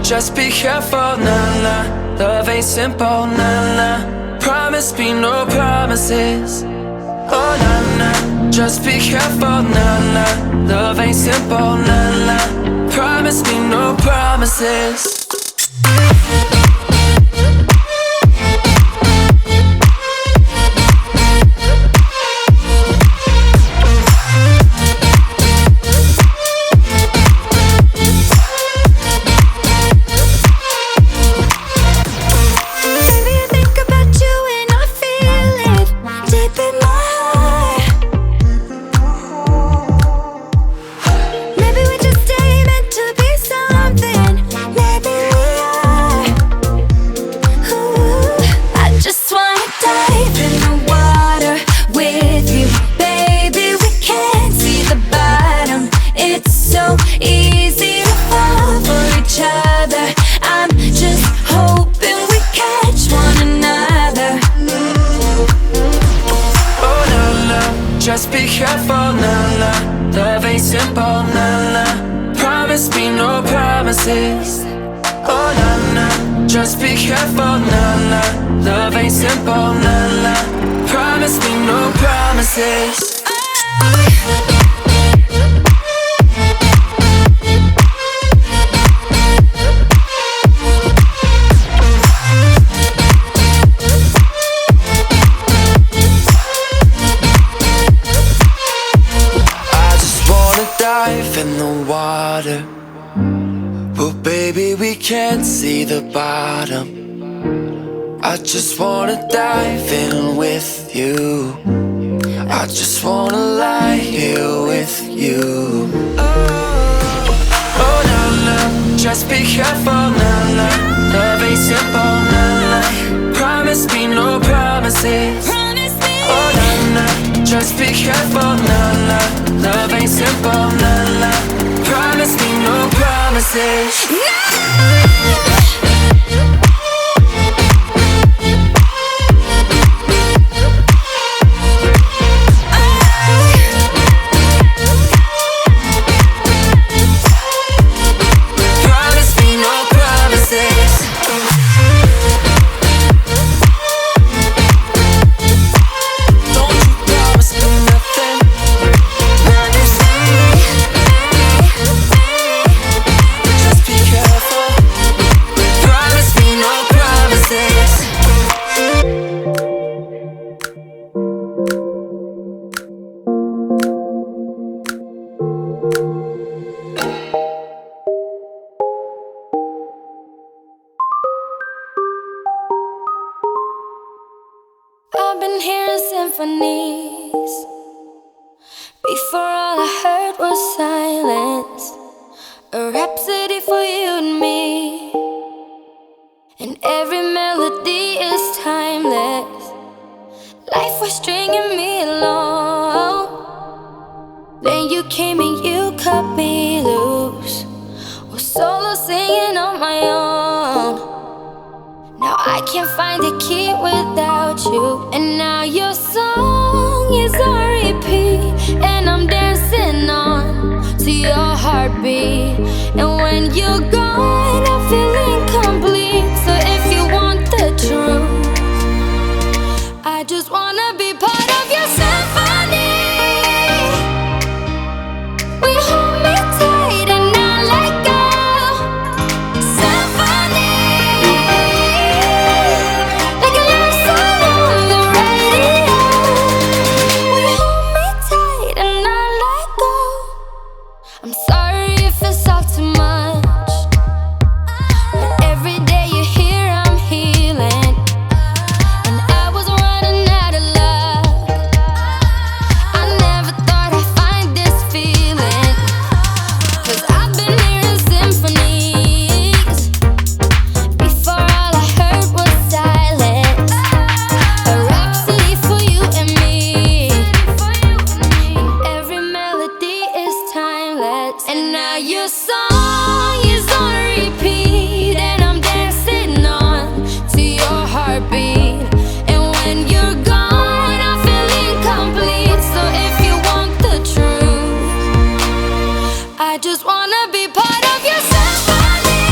just be careful, nah, nah. Love ain't simple, nah, nah. Promise me no promises. Oh, nah, nah. Just be careful, nah, nah. Love ain't simple, nah, nah. Promise me no promises. Just be careful, nah, nah. Love ain't simple, nah, nah. Promise me no promises. Oh, nah, nah. Just be careful, nah, nah. Love ain't simple, nah, nah. Promise me no promises. In the water, but baby we can't see the bottom. I just wanna dive in with you. I just wanna lie here with you. Oh, nah, nah. Just be careful, nah, nah. Love ain't simple, nah, nah. Promise me no promises. Oh, nah, nah. Just be careful, nah, nah. Love ain't simple, nah, nah. Promise me no promises. Promise me no promises. I've been hearing symphonies. Before all I heard was silence. A rhapsody for you and me. And every melody is timeless. Life was stringing me along. Then you came and you cut me loose. Was solo singing on my own. Now I can't find the key without you. And now your song is on repeat. And I'm dancing on to your heartbeat. And when you're gone, I feel incomplete. So if you want the truth, I just wanna be part of your symphony. We hold me tight and not let go. Symphony, like a love song on the radio. We hold me tight and not let go. I'm sorry if it's all too much, but every day you're here I'm healing. And I was running out of luck. I never thought I'd find this feeling. 'Cause I've been hearing symphonies. Before all I heard was silence. A rhapsody for you and me. And every melody is timeless. And now your song is on repeat. And I'm dancing on to your heartbeat. And when you're gone, I feel incomplete. So if you want the truth, I just wanna be part of your symphony.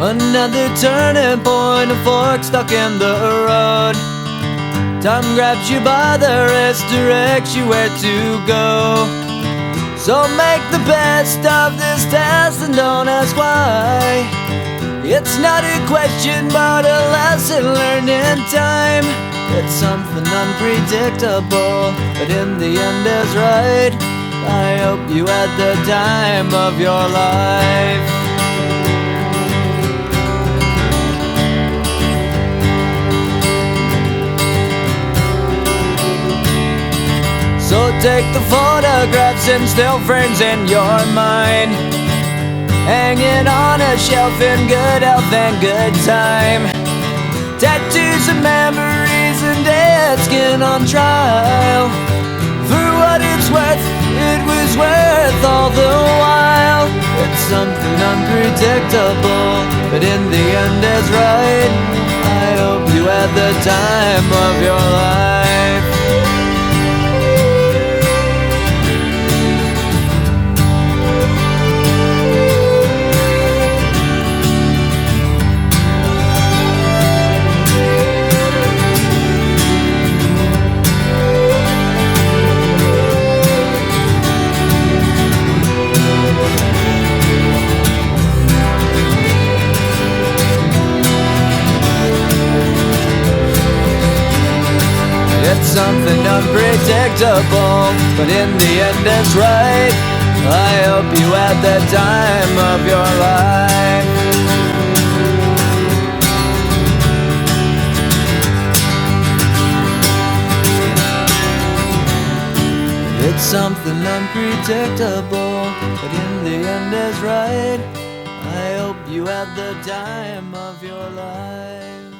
Another turning point, a fork stuck in the road. Time grabs you by the wrist, directs you where to go. So make the best of this test and don't ask why. It's not a question but a lesson learned in time. It's something unpredictable, but in the end is right. I hope you had the time of your life. So take the photographs and still frames in your mind, hanging on a shelf in good health and good time. Tattoos and memories and dead skin on trial. For what it's worth, it was worth all the while. It's something unpredictable, but in the end is right. I hope you had the time of your life. It's something unpredictable, but in the end it's right. I hope you had the time of your life. It's something unpredictable, but in the end is right. I hope you had the time of your life.